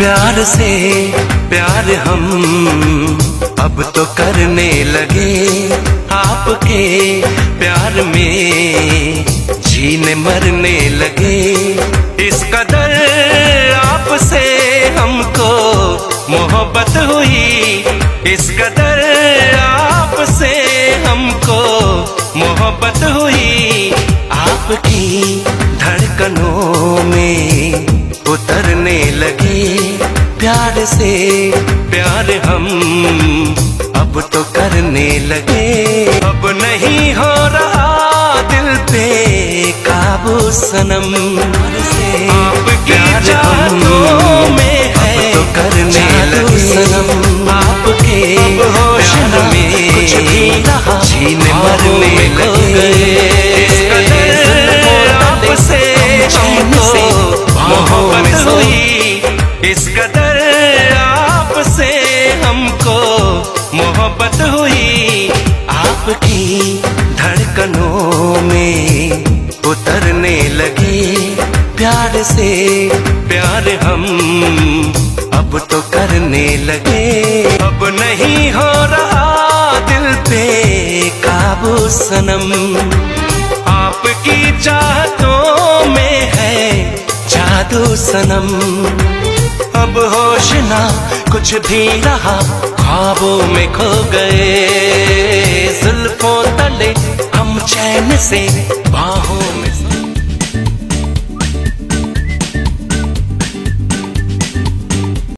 प्यार से प्यार हम अब तो करने लगे, आपके प्यार में जीने मरने लगे। इस कदर आपसे हमको मोहब्बत हुई, इस कदर आपसे हमको मोहब्बत हुई। आपकी धड़कनों में उतरने लगे, प्यार से प्यार हम अब तो करने लगे। अब नहीं हो रहा दिल पे काबू सनम, आपकी चाहतों में है अब तो करने लगे सनम। आपके प्यार में कुछ भी रहा जीने मरने लगे। इस कदर आपसे हमको मोहब्बत हुई, इस कदर आपसे हमको मोहब्बत हुई। आपकी धड़कनों में उतरने लगे, प्यार से प्यार हम अब तो करने लगे। अब नहीं हो रहा दिल पे काबू सनम, आपकी चाहतों में है जादू सनम। अब होश ना कुछ भी रहा, ख्वाबों में खो गए। जुल्फों तले हम चैन से बाहों में